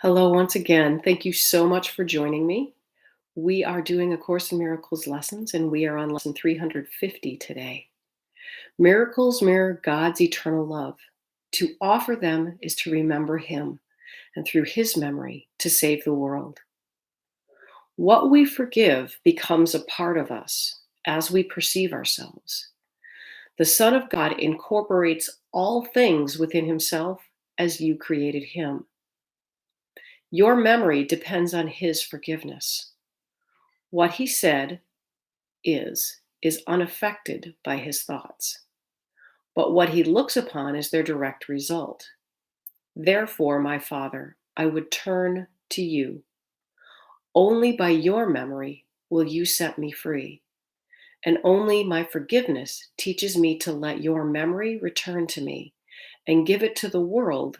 Hello, once again. Thank you so much for joining me. We are doing A Course in Miracles lessons, and we are on lesson 350 today. Miracles mirror God's eternal love. To offer them is to remember Him, and through His memory, to save the world. What we forgive becomes a part of us as we perceive ourselves. The Son of God incorporates all things within Himself as you created Him. Your memory depends on His forgiveness. What He said is unaffected by His thoughts, but what He looks upon is their direct result. Therefore, my Father, I would turn to you. Only by your memory will you set me free, and only my forgiveness teaches me to let your memory return to me and give it to the world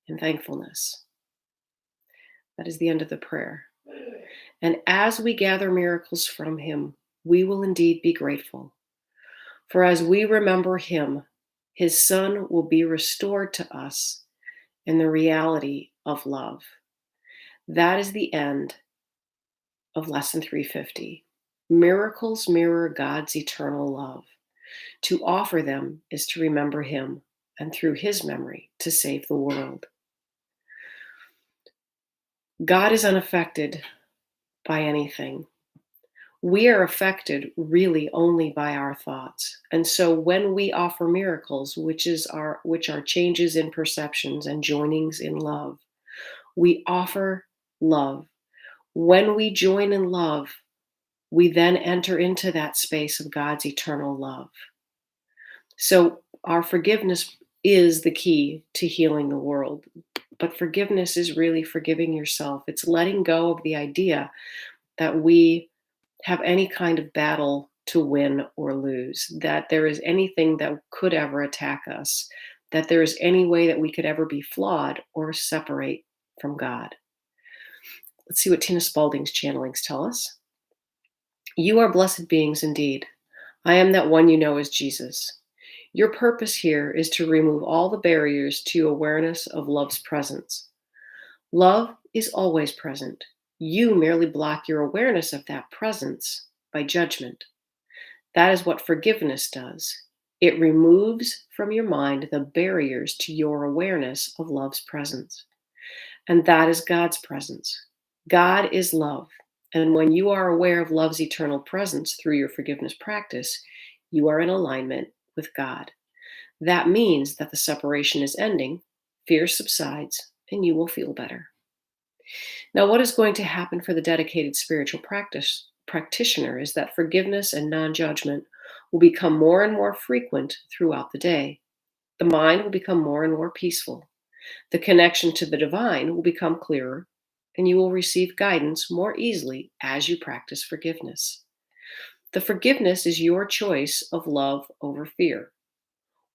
in thankfulness. That is the end of the prayer. And as we gather miracles from Him, we will indeed be grateful. For as we remember Him, His Son will be restored to us in the reality of love. That is the end of lesson 350. Miracles mirror God's eternal love. To offer them is to remember Him, and through His memory, to save the world. God is unaffected by anything. We are affected really only by our thoughts. And so when we offer miracles, which are changes in perceptions and joinings in love, we offer love. When we join in love, we then enter into that space of God's eternal love. So our forgiveness is the key to healing the world. But forgiveness is really forgiving yourself. It's letting go of the idea that we have any kind of battle to win or lose, that there is anything that could ever attack us, that there is any way that we could ever be flawed or separate from God. Let's see what Tina Spalding's channelings tell us. You are blessed beings indeed. I am that one you know as Jesus. Your purpose here is to remove all the barriers to awareness of love's presence. Love is always present. You merely block your awareness of that presence by judgment. That is what forgiveness does. It removes from your mind the barriers to your awareness of love's presence. And that is God's presence. God is love. And when you are aware of love's eternal presence through your forgiveness practice, you are in alignment with God. That means that the separation is ending, fear subsides, and you will feel better. Now, what is going to happen for the dedicated spiritual practitioner is that forgiveness and non-judgment will become more and more frequent throughout the day. The mind will become more and more peaceful. The connection to the divine will become clearer, and you will receive guidance more easily as you practice forgiveness. The forgiveness is your choice of love over fear.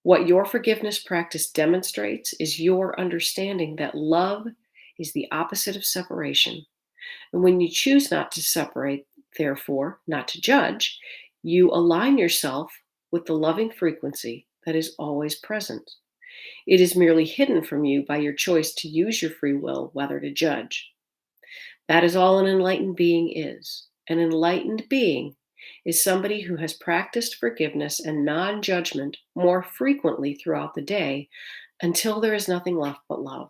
What your forgiveness practice demonstrates is your understanding that love is the opposite of separation. And when you choose not to separate, therefore, not to judge, you align yourself with the loving frequency that is always present. It is merely hidden from you by your choice to use your free will whether to judge. That is all an enlightened being is. An enlightened being is somebody who has practiced forgiveness and non-judgment more frequently throughout the day until there is nothing left but love.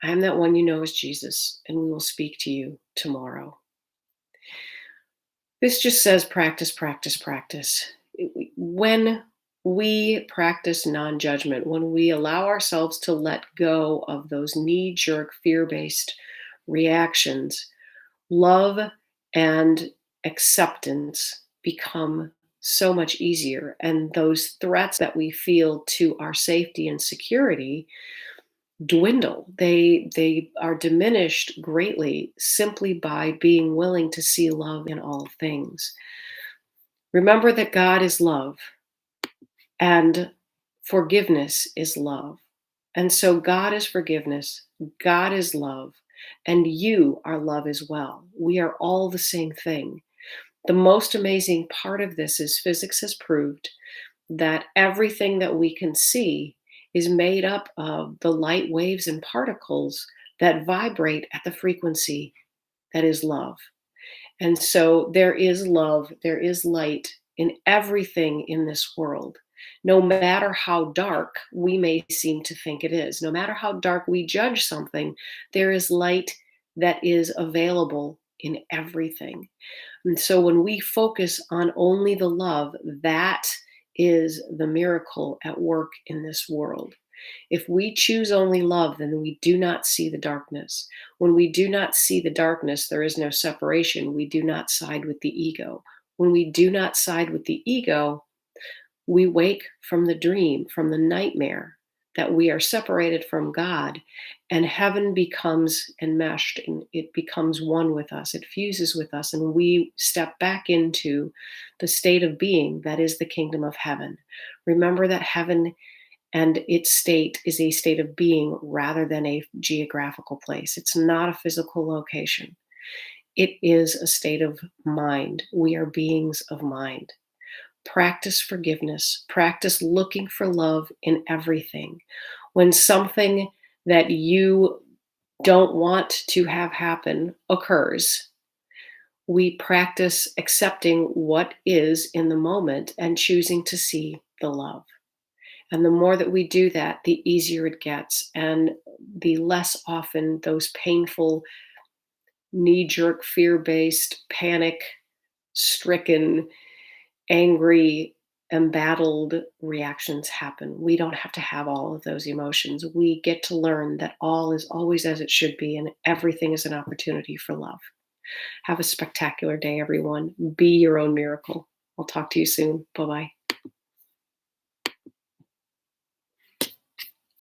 I am that one you know as Jesus, and we will speak to you tomorrow. This just says practice, practice, practice. When we practice non-judgment, when we allow ourselves to let go of those knee-jerk, fear-based reactions, love and acceptance become so much easier. And those threats that we feel to our safety and security dwindle. They are diminished greatly simply by being willing to see love in all things. Remember that God is love and forgiveness is love. And so God is forgiveness, God is love, and you are love as well. We are all the same thing. The most amazing part of this is physics has proved that everything that we can see is made up of the light waves and particles that vibrate at the frequency that is love. And so there is love, there is light in everything in this world. No matter how dark we may seem to think it is, no matter how dark we judge something, there is light that is available in everything. And so when we focus on only the love, that is the miracle at work in this world. If we choose only love, then we do not see the darkness. When we do not see the darkness, there is no separation. We do not side with the ego. When we do not side with the ego, we wake from the dream, from the nightmare that we are separated from God, and heaven becomes enmeshed and it becomes one with us. It fuses with us, and we step back into the state of being that is the kingdom of heaven. Remember that heaven and its state is a state of being rather than a geographical place. It's not a physical location. It is a state of mind. We are beings of mind. Practice forgiveness, practice looking for love in everything. When something that you don't want to have happen occurs, we practice accepting what is in the moment and choosing to see the love. And the more that we do that, the easier it gets, and the less often those painful, knee jerk, fear based, panic stricken, angry, embattled reactions happen. We don't have to have all of those emotions. We get to learn that all is always as it should be, and everything is an opportunity for love. Have a spectacular day, everyone. Be your own miracle. I'll talk to you soon. Bye bye.